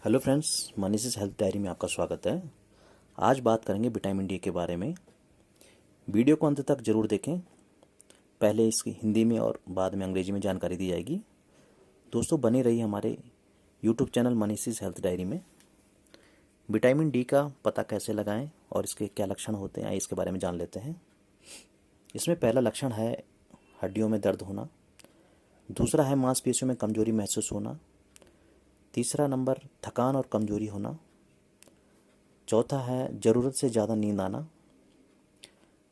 Hello friends, मनीष's health diary में आपका स्वागत है। आज बात करेंगे विटामिन डी के बारे में। वीडियो को अंत तक ज़रूर देखें। पहले इसकी हिंदी में और बाद में अंग्रेजी में जानकारी दी जाएगी। दोस्तों, बने रहिए हमारे यूट्यूब चैनल मनीष's हेल्थ डायरी में। विटामिन डी का पता कैसे लगाएं और इसके क्या लक्षण होते हैं, इसके बारे में जान लेते हैं। इसमें पहला लक्षण है हड्डियों में दर्द होना। दूसरा है मांसपेशियों में कमजोरी महसूस होना। तीसरा नंबर थकान और कमजोरी होना। चौथा है ज़रूरत से ज़्यादा नींद आना।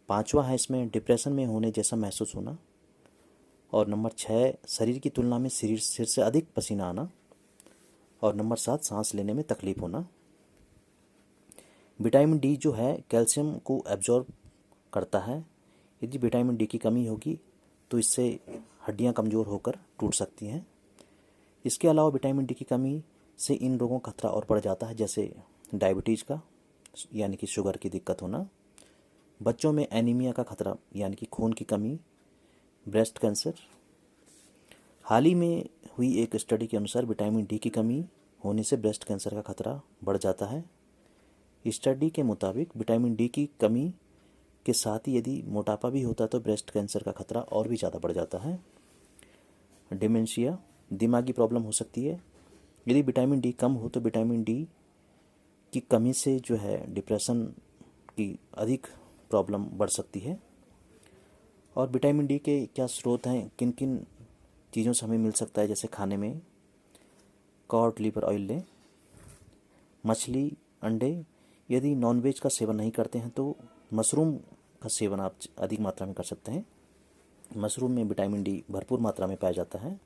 पांचवा है इसमें डिप्रेशन में होने जैसा महसूस होना। और नंबर 6 शरीर की तुलना में सिर से अधिक पसीना आना। और नंबर 7 सांस लेने में तकलीफ होना। विटामिन डी जो है कैल्शियम को एब्जॉर्ब करता है। यदि विटामिन डी की कमी होगी तो इससे हड्डियां कमज़ोर होकर टूट सकती हैं। इसके अलावा विटामिन डी की कमी से इन रोगों का खतरा और बढ़ जाता है, जैसे डायबिटीज़ का यानी कि शुगर की दिक्कत होना, बच्चों में एनीमिया का खतरा यानी कि खून की कमी, ब्रेस्ट कैंसर। हाल ही में हुई एक स्टडी के अनुसार विटामिन डी की कमी होने से ब्रेस्ट कैंसर का खतरा बढ़ जाता है। स्टडी के मुताबिक विटामिन डी की कमी के साथ ही यदि मोटापा भी होता तो ब्रेस्ट कैंसर का खतरा और भी ज़्यादा बढ़ जाता है। डिमेंशिया, दिमागी प्रॉब्लम हो सकती है। यदि विटामिन डी कम हो तो विटामिन डी की कमी से जो है डिप्रेशन की अधिक प्रॉब्लम बढ़ सकती है। और विटामिन डी के क्या स्रोत हैं, किन किन चीज़ों से हमें मिल सकता है, जैसे खाने में कॉड लिवर ऑयल लें, मछली, अंडे। यदि नॉनवेज का सेवन नहीं करते हैं तो मशरूम का सेवन आप अधिक मात्रा में कर सकते हैं। मशरूम में विटामिन डी भरपूर मात्रा में पाया जाता है।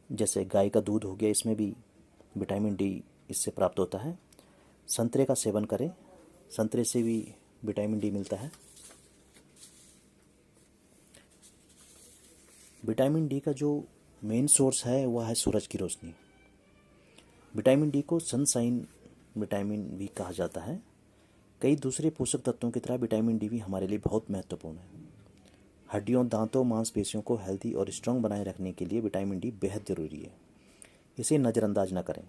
जैसे गाय का दूध हो गया, इसमें भी विटामिन डी इससे प्राप्त होता है। संतरे का सेवन करें, संतरे से भी विटामिन डी मिलता है। विटामिन डी का जो मेन सोर्स है वह है सूरज की रोशनी। विटामिन डी को सनशाइन विटामिन भी कहा जाता है। कई दूसरे पोषक तत्वों की तरह विटामिन डी भी हमारे लिए बहुत महत्वपूर्ण है। हड्डियों, दांतों, मांसपेशियों को हेल्दी और स्ट्रांग बनाए रखने के लिए विटामिन डी बेहद ज़रूरी है। इसे नज़रअंदाज न करें।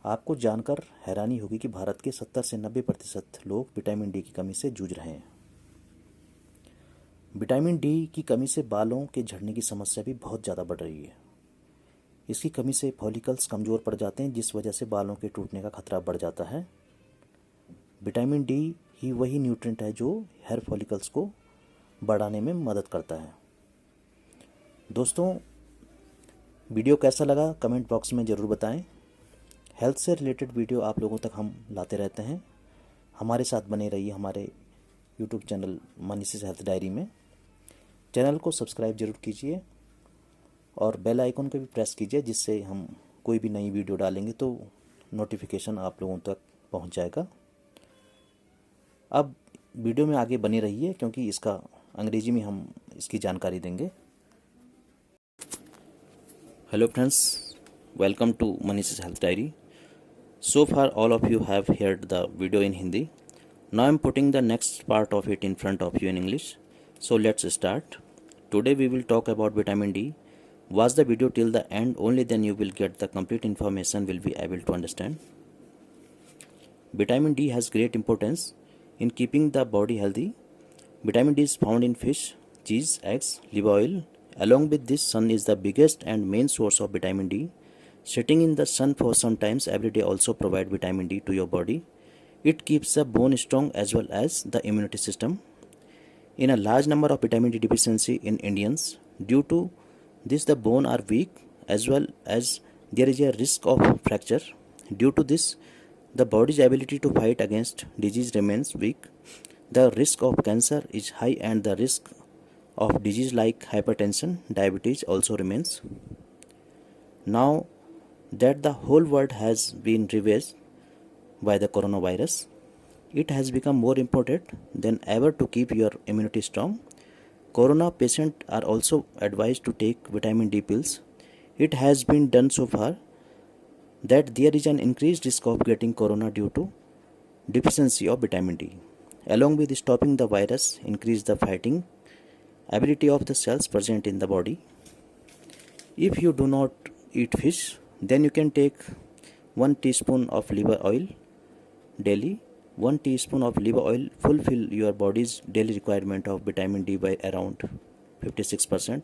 आपको जानकर हैरानी होगी कि भारत के 70 से 90% लोग विटामिन डी की कमी से जूझ रहे हैं। विटामिन डी की कमी से बालों के झड़ने की समस्या भी बहुत ज़्यादा बढ़ रही है। इसकी कमी से फॉलिकल्स कमज़ोर पड़ जाते हैं, जिस वजह से बालों के टूटने का खतरा बढ़ जाता है। विटामिन डी ही वही न्यूट्रिएंट है जो हेयर फॉलिकल्स को बढ़ाने में मदद करता है। दोस्तों, वीडियो कैसा लगा कमेंट बॉक्स में ज़रूर बताएं। हेल्थ से रिलेटेड वीडियो आप लोगों तक हम लाते रहते हैं। हमारे साथ बने रहिए हमारे यूट्यूब चैनल मनीष's हेल्थ डायरी में। चैनल को सब्सक्राइब जरूर कीजिए और बेल आइकन को भी प्रेस कीजिए, जिससे हम कोई भी नई वीडियो डालेंगे तो नोटिफिकेशन आप लोगों तक पहुंच जाएगा। अब वीडियो में आगे बने रहिए क्योंकि इसका अंग्रेजी में हम इसकी जानकारी देंगे। Hello friends, welcome to Manish's health diary. So far all of you have heard the video in Hindi. Now I am putting the next part of it in front of you in English. So let's start. Today we will talk about vitamin D. Watch the video till the end, only then you will get the complete information, will be able to understand. Vitamin D has great importance in keeping the body healthy. Vitamin D is found in fish, cheese, eggs, liver oil. Along with this, sun is the biggest and main source of vitamin D. Sitting in the sun for some times every day also provide vitamin D to your body. It keeps the bone strong as well as the immunity system. In a large number of vitamin D deficiency in Indians, due to this the bone are weak as well as there is a risk of fracture. Due to this, the body's ability to fight against disease remains weak. The risk of cancer is high and the risk of disease like hypertension, diabetes also remains. Now that the whole world has been ravaged by the coronavirus, it has become more important than ever to keep your immunity strong. Corona patients are also advised to take vitamin D pills. It has been done so far that there is an increased risk of getting corona due to deficiency of vitamin D. Along with stopping the virus, increase the fighting ability of the cells present in the body. If you do not eat fish, then you can take 1 teaspoon of liver oil daily. 1 teaspoon of liver oil fulfill your body's daily requirement of vitamin D by around 56%.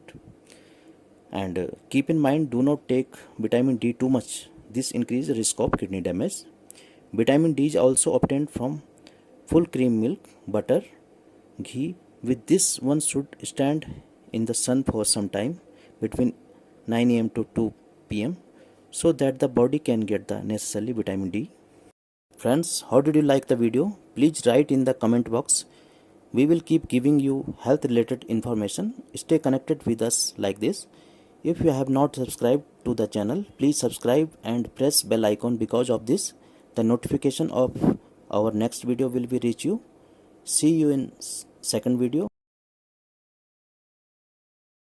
And keep in mind, do not take vitamin D too much. This increases risk of kidney damage. Vitamin D is also obtained from full cream milk, butter, ghee. With this, one should stand in the sun for some time between 9 a.m. to 2 p.m. so that the body can get the necessary vitamin D. Friends, how did you like the video? Please write in the comment box. We will keep giving you health related information. Stay connected with us like this. If you have not subscribed to the channel, please subscribe and press bell icon. Because of this, the notification of our next video will be reach you. See you in second video.